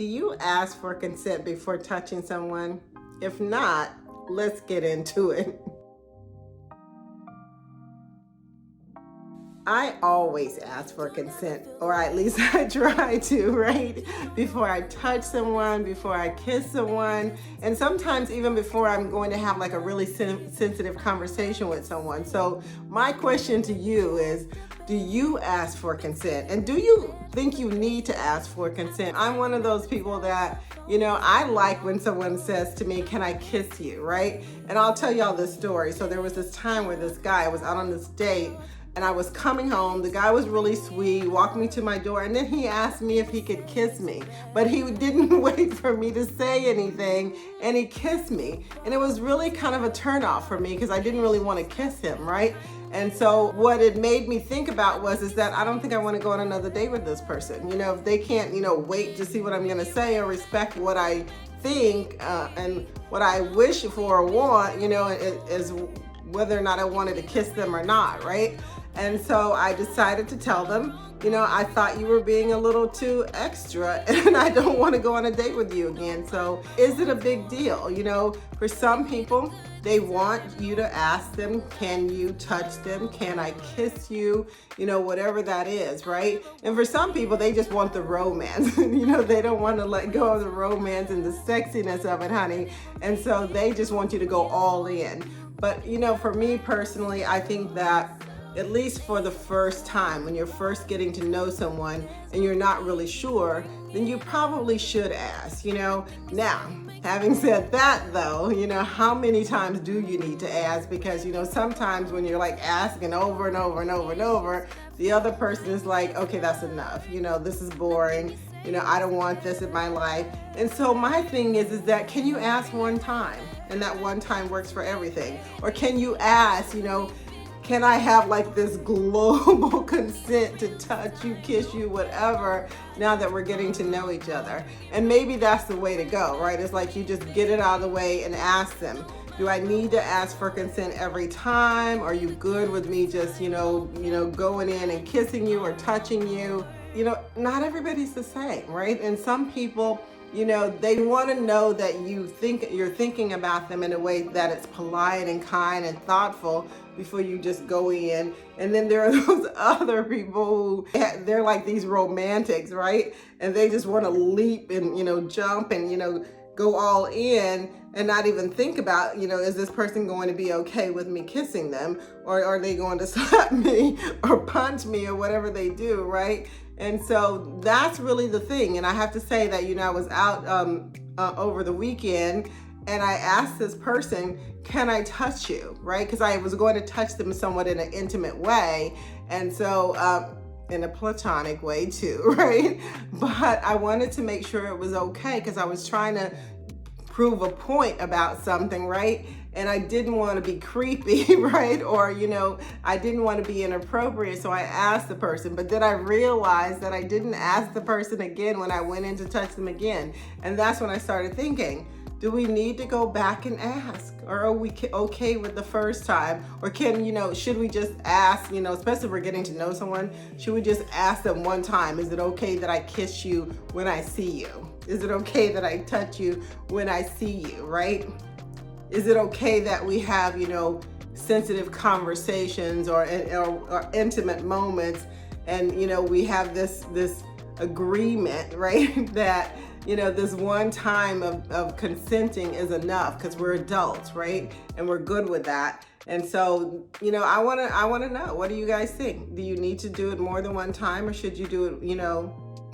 Do you ask for consent before touching someone? If not, let's get into it. I always ask for consent, or at least I try to, right? Before I touch someone, before I kiss someone, and sometimes even before I'm going to have like a really sensitive conversation with someone. So my question to you is, do you ask for consent? And do you think you need to ask for consent? I'm one of those people that, I like when someone says to me, can I kiss you, right? And I'll tell y'all this story. So there was this time where this guy was out on this date, and I was coming home. The guy was really sweet, walked me to my door, and then he asked me if he could kiss me. But he didn't wait for me to say anything, and he kissed me. And it was really kind of a turnoff for me because I didn't really want to kiss him, right? And so what it made me think about is that I don't think I want to go on another date with this person. If they can't, wait to see what I'm going to say or respect what I think and what I wish for or want, is whether or not I wanted to kiss them or not, right? And so I decided to tell them, I thought you were being a little too extra and I don't want to go on a date with you again. So is it a big deal? For some people, they want you to ask them, can you touch them? Can I kiss you? Whatever that is, right? And for some people, they just want the romance. They don't want to let go of the romance and the sexiness of it, honey. And so they just want you to go all in. But, for me personally, I think that at least for the first time, when you're first getting to know someone and you're not really sure, then you probably should ask, Now, having said that though, how many times do you need to ask? Because, sometimes when you're like asking over and over and over and over, the other person is like, okay, that's enough. This is boring. I don't want this in my life. And so my thing is that can you ask one time? And that one time works for everything. Or can you ask, can I have like this global consent to touch you, kiss you, whatever, now that we're getting to know each other? And maybe that's the way to go, right? It's like you just get it out of the way and ask them. Do I need to ask for consent every time? Are you good with me just, going in and kissing you or touching you? Not everybody's the same, right? And some people, they want to know that you're thinking about them in a way that it's polite and kind and thoughtful before you just go in. And then there are those other people who, they're like these romantics, right? And they just want to leap and, jump and, go all in and not even think about, is this person going to be okay with me kissing them? Or are they going to slap me or punch me or whatever they do, right? And so that's really the thing. And I have to say that, I was out over the weekend and I asked this person, can I touch you, right? Because I was going to touch them somewhat in an intimate way. And so, in a platonic way too, right? But I wanted to make sure it was okay because I was trying to prove a point about something, right? And I didn't want to be creepy, right? Or, I didn't want to be inappropriate. So I asked the person, but then I realized that I didn't ask the person again when I went in to touch them again. And that's when I started thinking, do we need to go back and ask? Or are we okay with the first time? Or should we just ask, especially if we're getting to know someone, should we just ask them one time, is it okay that I kiss you when I see you? Is it okay that I touch you when I see you, right? Is it okay that we have, sensitive conversations or intimate moments and, we have this agreement, right? That, this one time of consenting is enough because we're adults, right? And we're good with that. And so, I want to know, what do you guys think? Do you need to do it more than one time or should you do it,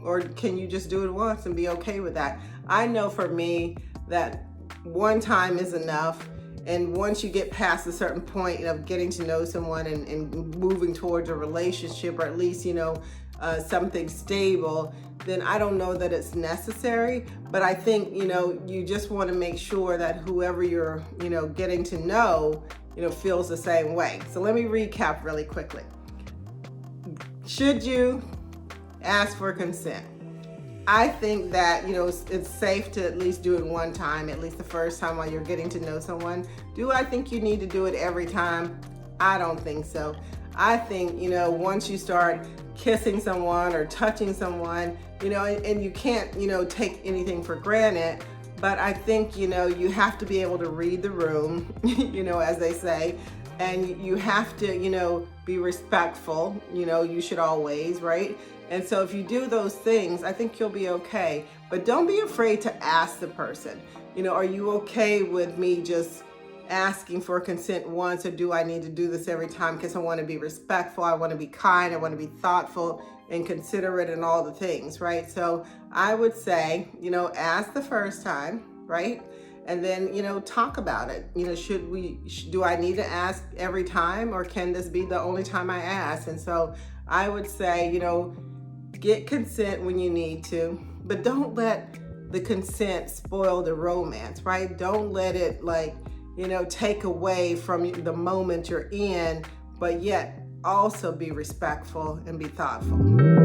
or can you just do it once and be okay with that? I know for me that one time is enough. And once you get past a certain point of getting to know someone and moving towards a relationship, or at least, something stable, then I don't know that it's necessary. But I think, you just want to make sure that whoever you're, getting to know, feels the same way. So let me recap really quickly. Should you ask for consent? I think that, it's safe to at least do it one time, at least the first time while you're getting to know someone. Do I think you need to do it every time? I don't think so. I think, you know, once you start kissing someone or touching someone, you know, and you can't, you know, take anything for granted, but I think, you know, you have to be able to read the room, you know, as they say, and you have to, you know, be respectful, you know, you should always, right? And so if you do those things, I think you'll be okay. But don't be afraid to ask the person, you know, are you okay with me just asking for consent once, or do I need to do this every time? Because I want to be respectful, I want to be kind, I want to be thoughtful and considerate and all the things, right? So I would say, you know, ask the first time, right? And then, you know, talk about it. You know, do I need to ask every time, or can this be the only time I ask? And so I would say, you know, get consent when you need to, but don't let the consent spoil the romance, right? Don't let it, like, you know, take away from the moment you're in, but yet also be respectful and be thoughtful.